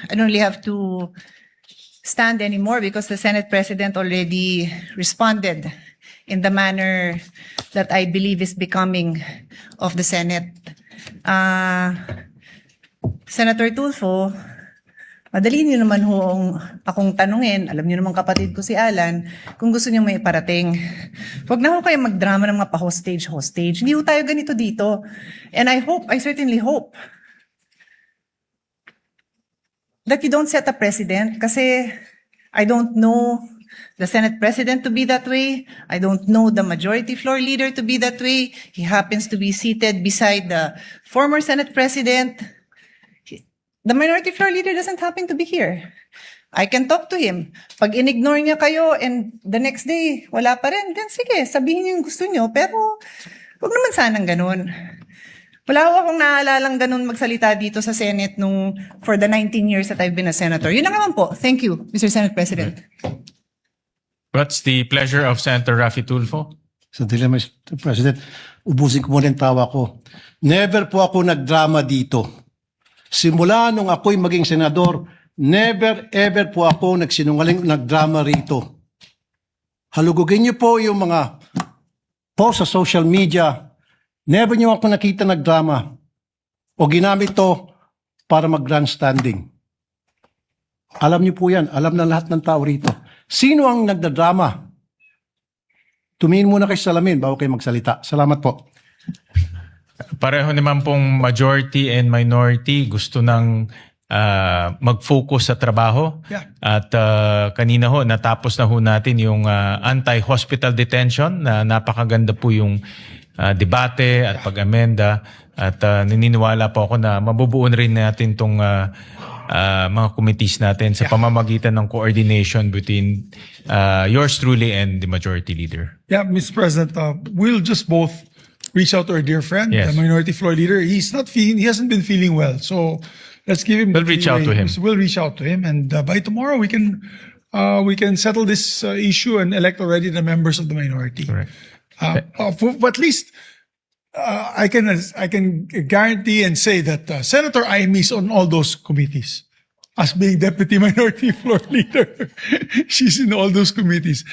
I don't really have to stand anymore because the Senate President already responded in the manner that I believe is becoming of the Senate. Senator Tulfo, madali niyo naman akong tanungin, alam niyo naman kapatid ko si Alan, kung gusto niyo may iparating. Huwag na ho kayo magdrama ng mga pa-hostage. Hindi ho tayo ganito dito. And I certainly hope, that you don't set a precedent kasi I don't know the Senate President to be that way. I don't know the Majority Floor Leader to be that way. He happens to be seated beside the former Senate President. The Minority Floor Leader doesn't happen to be here. I can talk to him. Pag in-ignore niya kayo and the next day, wala pa rin, then sige, sabihin niyo yung gusto niyo. Pero huwag naman sanang ganun. Wala ko akong naalalang ganun magsalita dito sa Senate for the 19 years that I've been a senator. Yun lang naman po. Thank you, Mr. Senate President. What's the pleasure of Senator Raffy Tulfo? Sandali, Mr. President, ubusin ko muna yung tawa ko. Never po ako nagdrama dito. Simula nung ako'y maging senador, never ever po ako nagdrama rito. Halugugin niyo po yung mga post sa social media. Never niyo ako nakita nagdrama o ginamit to para mag-grandstanding. Alam niyo po yan. Alam na lahat ng tao rito. Sino ang nagdadrama? Tumingin muna kayo sa salamin bago kayo magsalita. Salamat po. Pareho naman pong majority and minority gusto ng mag-focus sa trabaho. Yeah. At kanina ho, natapos na ho natin yung anti-hospital detention na napakaganda po yung debate at pag-amenda. At naniniwala po ako na mabubuon rin natin itong mga committees natin sa pamamagitan ng coordination between yours truly and the majority leader. Yeah, Mr. President, we'll just both reach out to our dear friend, Yes. the Minority Floor Leader. He hasn't been feeling well, so let's give him. We'll reach out to him. We'll reach out to him, and by tomorrow we can settle this issue and elect already the members of the minority. Correct. But at least I can guarantee and say that Senator Amy is on all those committees. As being Deputy Minority Floor Leader, she's in all those committees.